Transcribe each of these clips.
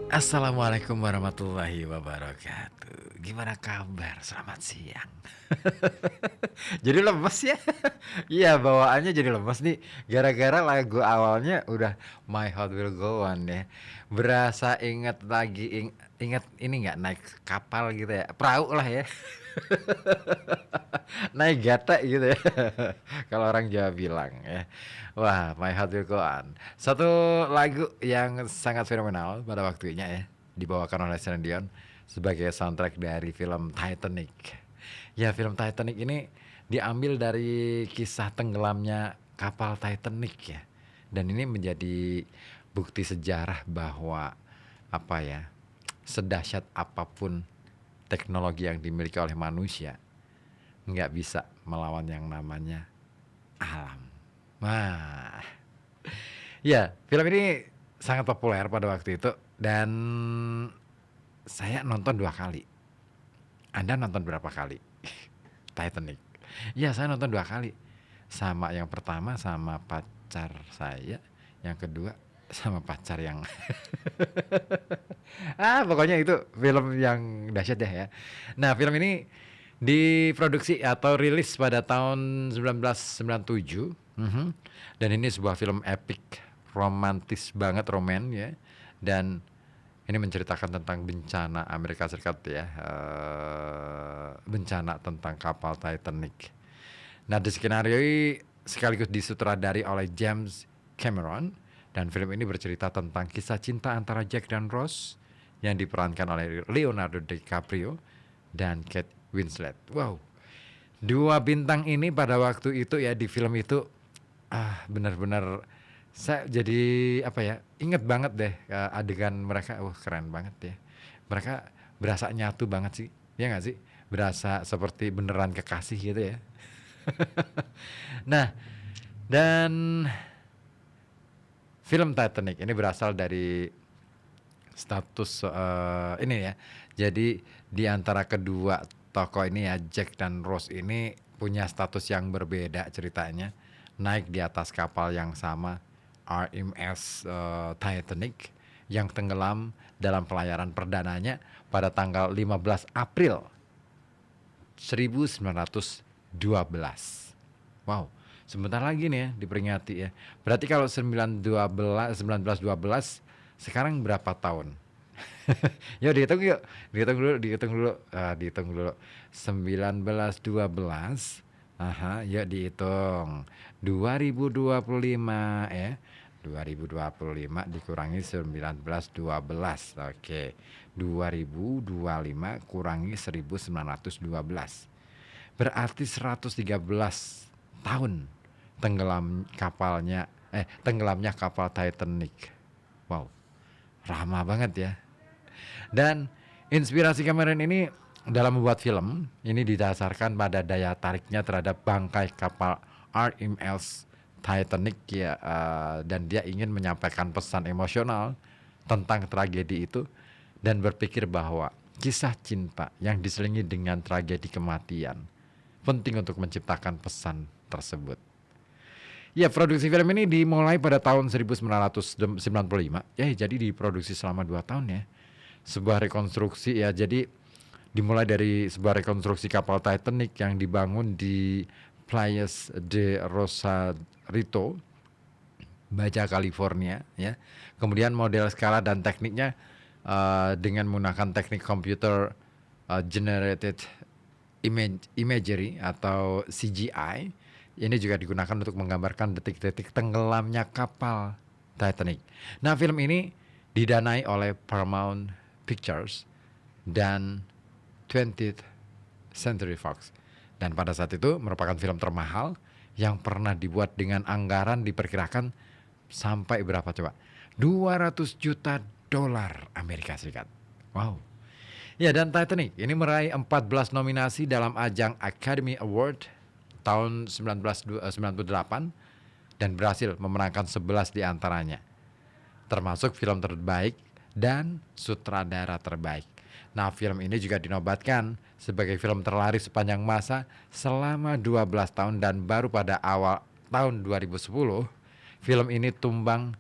Assalamualaikum warahmatullahi wabarakatuh. Gimana kabar? Selamat siang. Jadi lemes ya? Iya, bawaannya jadi lemes nih gara-gara lagu awalnya udah My Heart Will Go On ya. Berasa inget lagi inget ini nggak naik kapal gitu ya, perahu lah ya. Naik gata gitu ya. Kalau orang Jawa bilang ya. Wah, My Heart Will Go On. Satu lagu yang sangat fenomenal pada waktunya ya, dibawakan oleh Celine Dion sebagai soundtrack dari film Titanic. Ya, film Titanic ini diambil dari kisah tenggelamnya kapal Titanic ya. Dan ini menjadi bukti sejarah bahwa apa ya, sedahsyat apapun teknologi yang dimiliki oleh manusia, nggak bisa melawan yang namanya alam. Wah, ya film ini sangat populer pada waktu itu dan saya nonton 2 kali. Anda nonton berapa kali Titanic? Iya, saya nonton 2 kali. Sama yang pertama sama pacar saya, yang kedua sama pacar yang pokoknya itu film yang dahsyat deh ya. Nah, film ini diproduksi atau rilis pada tahun 1997, dan ini sebuah film epic, romantis banget, ya, dan ini menceritakan tentang bencana Amerika Serikat ya, bencana tentang kapal Titanic. Nah, diskenarioi sekaligus disutradari oleh James Cameron, dan film ini bercerita tentang kisah cinta antara Jack dan Rose yang diperankan oleh Leonardo DiCaprio dan Kate Winslet. Wow, dua bintang ini pada waktu itu ya di film itu benar-benar saya jadi apa ya, inget banget deh adegan mereka. Keren banget ya, mereka berasa nyatu banget sih, ya nggak sih, berasa seperti beneran kekasih gitu ya. Nah, dan film Titanic ini berasal dari status ini ya. Jadi di antara kedua tokoh ini ya, Jack dan Rose ini punya status yang berbeda ceritanya. Naik di atas kapal yang sama, RMS Titanic, yang tenggelam dalam pelayaran perdananya pada tanggal 15 April 1912. Wow, sebentar lagi nih ya diperingati ya. Berarti kalau 1912 sekarang berapa tahun? Yuk dihitung yuk. Dihitung dulu. Dihitung dulu. 1912. Aha, yuk dihitung. 2025 ya. 2025 dikurangi 1912. Oke. 2025 kurangi 1912. Berarti 113 tahun tenggelamnya kapal Titanic. Wow, lama banget ya. Dan inspirasi Cameron ini dalam membuat film ini didasarkan pada daya tariknya terhadap bangkai kapal RMS Titanic ya, dan dia ingin menyampaikan pesan emosional tentang tragedi itu dan berpikir bahwa kisah cinta yang diselingi dengan tragedi kematian penting untuk menciptakan pesan tersebut. Ya, produksi film ini dimulai pada tahun 1995. Ya, jadi diproduksi selama 2 tahun ya. Sebuah rekonstruksi ya, jadi dimulai dari sebuah rekonstruksi kapal Titanic yang dibangun di Playas de Rosarito, Baja California ya. Kemudian model skala dan tekniknya dengan menggunakan teknik computer generated imagery atau CGI. Ini juga digunakan untuk menggambarkan detik-detik tenggelamnya kapal Titanic. Nah, film ini didanai oleh Paramount Pictures dan 20th Century Fox. Dan pada saat itu merupakan film termahal yang pernah dibuat dengan anggaran diperkirakan sampai berapa coba? 200 juta dolar Amerika Serikat. Wow. Ya, dan Titanic ini meraih 14 nominasi dalam ajang Academy Award tahun 1998 dan berhasil memenangkan 11 diantaranya, termasuk film terbaik dan sutradara terbaik. Nah, film ini juga dinobatkan sebagai film terlaris sepanjang masa selama 12 tahun dan baru pada awal tahun 2010 film ini tumbang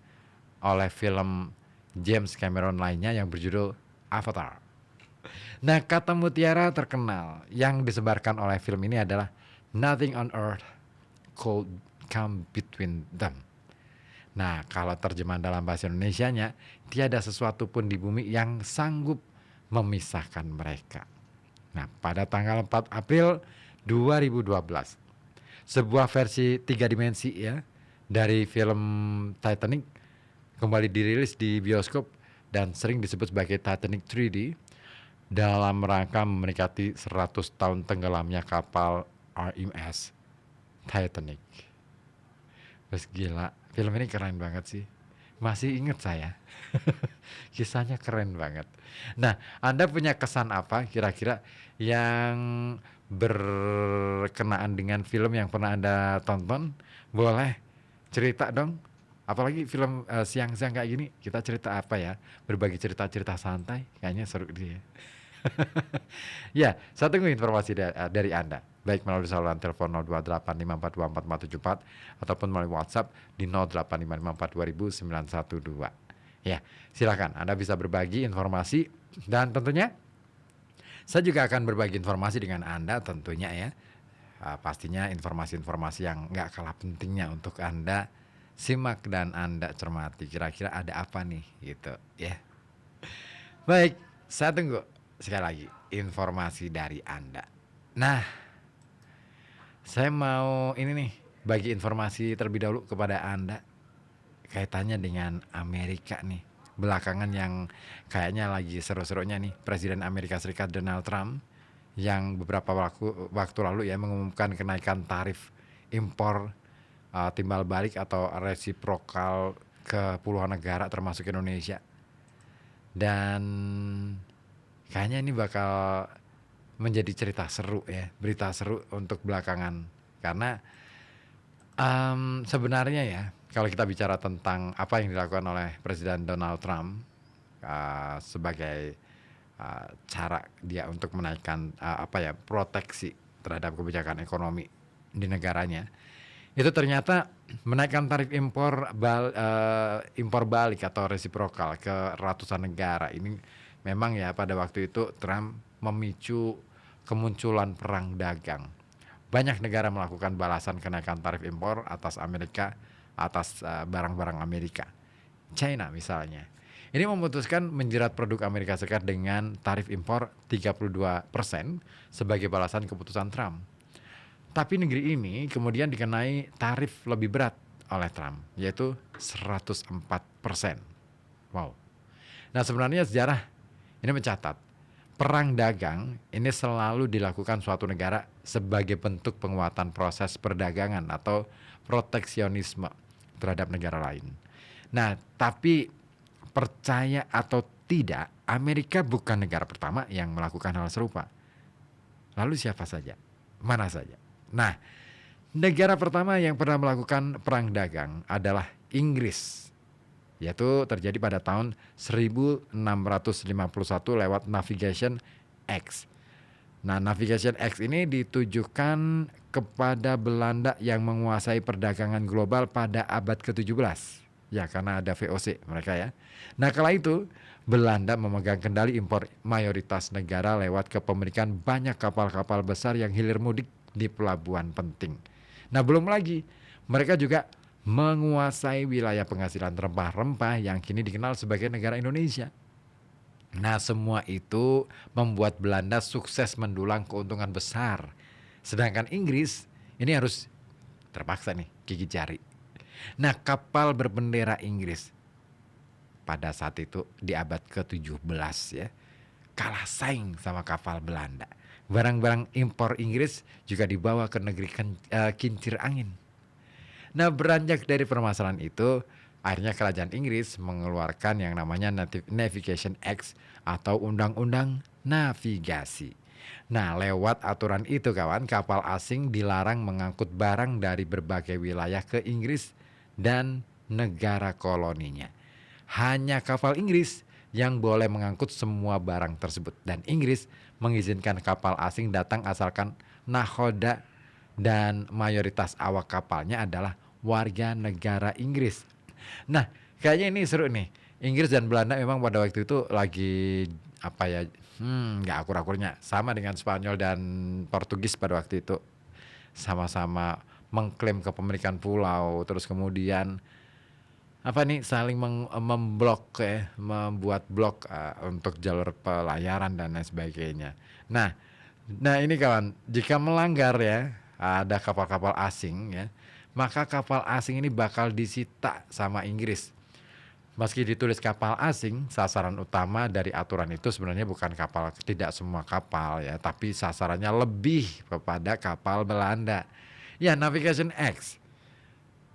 oleh film James Cameron lainnya yang berjudul Avatar. Nah, kata mutiara terkenal yang disebarkan oleh film ini adalah "Nothing on earth could come between them". Nah, kalau terjemahan dalam bahasa Indonesianya, tiada sesuatu pun di bumi yang sanggup memisahkan mereka. Nah, pada tanggal 4 April 2012, sebuah versi 3 dimensi ya dari film Titanic kembali dirilis di bioskop dan sering disebut sebagai Titanic 3D dalam rangka memperingati 100 tahun tenggelamnya kapal RMS Titanic. Terus gila, film ini keren banget sih. Masih inget saya. Kisahnya keren banget. Nah, Anda punya kesan apa kira-kira yang berkenaan dengan film yang pernah Anda tonton? Boleh cerita dong. Apalagi film siang-siang kayak gini, kita cerita apa ya? Berbagi cerita-cerita santai, kayaknya seru dia. Ya, saya tunggu informasi dari Anda. Baik melalui saluran telepon 0285424474 ataupun melalui WhatsApp di 0855420912. Ya, silakan Anda bisa berbagi informasi dan tentunya saya juga akan berbagi informasi dengan Anda tentunya ya. Pastinya informasi-informasi yang nggak kalah pentingnya untuk Anda simak dan Anda cermati. Kira-kira ada apa nih gitu ya. Baik, saya tunggu sekali lagi informasi dari Anda. Nah, saya mau ini nih bagi informasi terlebih dahulu kepada Anda kaitannya dengan Amerika nih. Belakangan yang kayaknya lagi seru-serunya nih, Presiden Amerika Serikat Donald Trump yang beberapa waktu lalu ya mengumumkan kenaikan tarif impor timbal balik atau resiprokal ke puluhan negara termasuk Indonesia. Dan kayaknya ini bakal menjadi cerita seru ya, berita seru untuk belakangan. Karena sebenarnya ya, kalau kita bicara tentang apa yang dilakukan oleh Presiden Donald Trump sebagai cara dia untuk menaikkan proteksi terhadap kebijakan ekonomi di negaranya, itu ternyata menaikkan tarif impor balik atau resiprokal ke ratusan negara. Ini memang ya pada waktu itu Trump memicu kemunculan perang dagang. Banyak negara melakukan balasan kenaikan tarif impor atas barang-barang Amerika. China misalnya. Ini memutuskan menjerat produk Amerika Serikat dengan tarif impor 32% sebagai balasan keputusan Trump. Tapi negeri ini kemudian dikenai tarif lebih berat oleh Trump, yaitu 104%. Wow. Nah, sebenarnya sejarah ini mencatat perang dagang ini selalu dilakukan suatu negara sebagai bentuk penguatan proses perdagangan atau proteksionisme terhadap negara lain. Nah, tapi percaya atau tidak, Amerika bukan negara pertama yang melakukan hal serupa. Lalu siapa saja? Mana saja? Nah, negara pertama yang pernah melakukan perang dagang adalah Inggris, yaitu terjadi pada tahun 1651 lewat Navigation Acts. Nah, Navigation Acts ini ditujukan kepada Belanda yang menguasai perdagangan global pada abad ke-17. Ya, karena ada VOC mereka ya. Nah, kala itu Belanda memegang kendali impor mayoritas negara lewat kepemilikan banyak kapal-kapal besar yang hilir mudik di pelabuhan penting. Nah, belum lagi mereka juga menguasai wilayah penghasilan rempah-rempah yang kini dikenal sebagai negara Indonesia. Nah, semua itu membuat Belanda sukses mendulang keuntungan besar. Sedangkan Inggris ini harus terpaksa nih gigit jari. Nah, kapal berbendera Inggris pada saat itu di abad ke-17 ya, kalah saing sama kapal Belanda. Barang-barang impor Inggris juga dibawa ke negeri kincir angin. Nah, beranjak dari permasalahan itu, akhirnya kerajaan Inggris mengeluarkan yang namanya Navigation Acts atau Undang-Undang Navigasi. Nah, lewat aturan itu kawan, kapal asing dilarang mengangkut barang dari berbagai wilayah ke Inggris dan negara koloninya. Hanya kapal Inggris yang boleh mengangkut semua barang tersebut. Dan Inggris mengizinkan kapal asing datang asalkan nahoda dan mayoritas awak kapalnya adalah warga negara Inggris. Nah, kayaknya ini seru nih. Inggris dan Belanda memang pada waktu itu lagi apa ya, nggak akur-akurnya, sama dengan Spanyol dan Portugis pada waktu itu, sama-sama mengklaim kepemilikan pulau, terus kemudian apa nih saling memblok ya, membuat blok untuk jalur pelayaran dan lain sebagainya. Nah, nah ini kawan, jika melanggar ya ada kapal-kapal asing ya, maka kapal asing ini bakal disita sama Inggris. Meski ditulis kapal asing, sasaran utama dari aturan itu sebenarnya bukan kapal, tidak semua kapal ya, tapi sasarannya lebih kepada kapal Belanda. Ya, Navigation Acts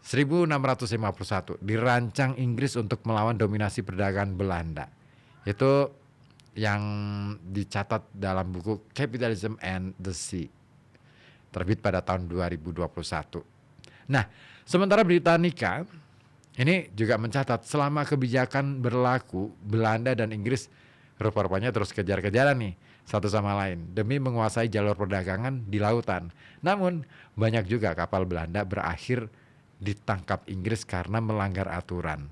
1651 dirancang Inggris untuk melawan dominasi perdagangan Belanda. Itu yang dicatat dalam buku Capitalism and the Sea, terbit pada tahun 2021. Nah, sementara Britannica ini juga mencatat selama kebijakan berlaku, Belanda dan Inggris rupa-rupanya terus kejar-kejaran nih satu sama lain demi menguasai jalur perdagangan di lautan. Namun banyak juga kapal Belanda berakhir ditangkap Inggris karena melanggar aturan.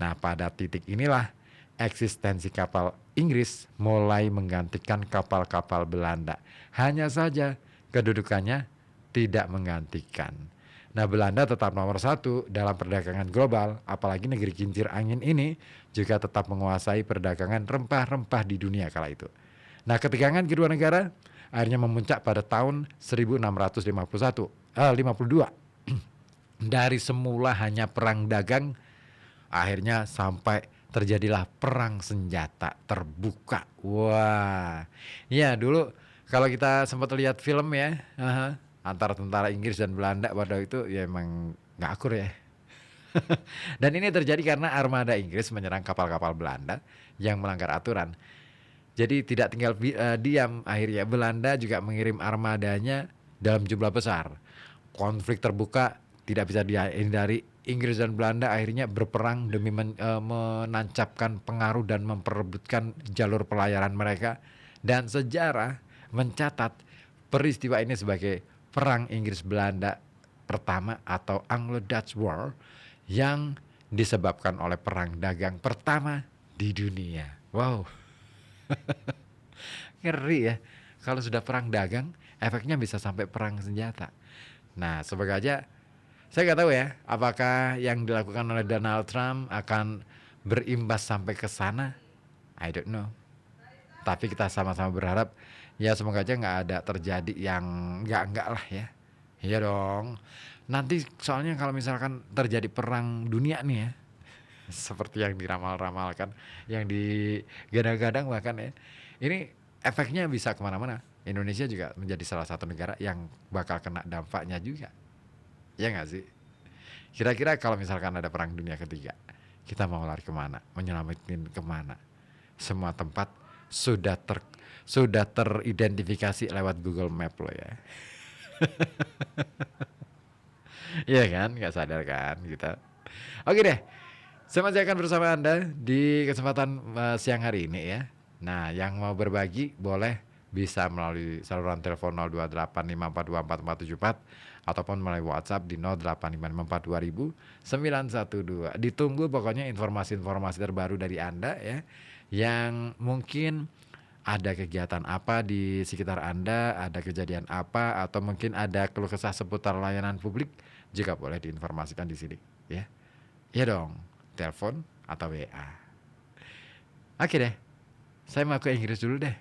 Nah, pada titik inilah eksistensi kapal Inggris mulai menggantikan kapal-kapal Belanda. Hanya saja kedudukannya tidak menggantikan. Nah, Belanda tetap nomor satu dalam perdagangan global, apalagi negeri kincir angin ini juga tetap menguasai perdagangan rempah-rempah di dunia kala itu. Nah, ketegangan kedua negara akhirnya memuncak pada tahun 1652. Dari semula hanya perang dagang, akhirnya sampai terjadilah perang senjata terbuka. Wah, ya dulu kalau kita sempat lihat film ya, antara tentara Inggris dan Belanda pada itu ya emang nggak akur ya. Dan ini terjadi karena armada Inggris menyerang kapal-kapal Belanda yang melanggar aturan. Jadi tidak tinggal diam, akhirnya Belanda juga mengirim armadanya dalam jumlah besar. Konflik terbuka tidak bisa dihindari. Inggris dan Belanda akhirnya berperang demi menancapkan pengaruh dan memperebutkan jalur pelayaran mereka. Dan sejarah mencatat peristiwa ini sebagai Perang Inggris-Belanda pertama atau Anglo-Dutch War yang disebabkan oleh perang dagang pertama di dunia. Wow, ngeri ya. Kalau sudah perang dagang, efeknya bisa sampai perang senjata. Nah, semoga aja, saya nggak tahu ya, apakah yang dilakukan oleh Donald Trump akan berimbas sampai ke sana. I don't know. Tapi kita sama-sama berharap ya semoga aja nggak ada terjadi yang nggak lah ya. Iya dong. Nanti soalnya kalau misalkan terjadi perang dunia nih ya, seperti yang diramal-ramalkan, yang digadang-gadang bahkan ya, ini efeknya bisa kemana-mana. Indonesia juga menjadi salah satu negara yang bakal kena dampaknya juga. Ya nggak sih? Kira-kira kalau misalkan ada perang dunia ketiga, kita mau lari kemana? Menyelamatin kemana? Semua tempat sudah teridentifikasi lewat Google Map lo ya. Iya kan? Nggak sadar kan kita. Oke deh. Saya masih akan bersama Anda di kesempatan siang hari ini ya. Nah, yang mau berbagi boleh bisa melalui saluran telepon 0855424474 ataupun melalui WhatsApp di 0855420912. Ditunggu pokoknya informasi-informasi terbaru dari Anda ya, yang mungkin ada kegiatan apa di sekitar Anda, ada kejadian apa, atau mungkin ada keluh kesah seputar layanan publik, juga boleh diinformasikan di sini ya. Ya dong, telepon atau WA. Oke deh, saya mau ke Inggris dulu deh.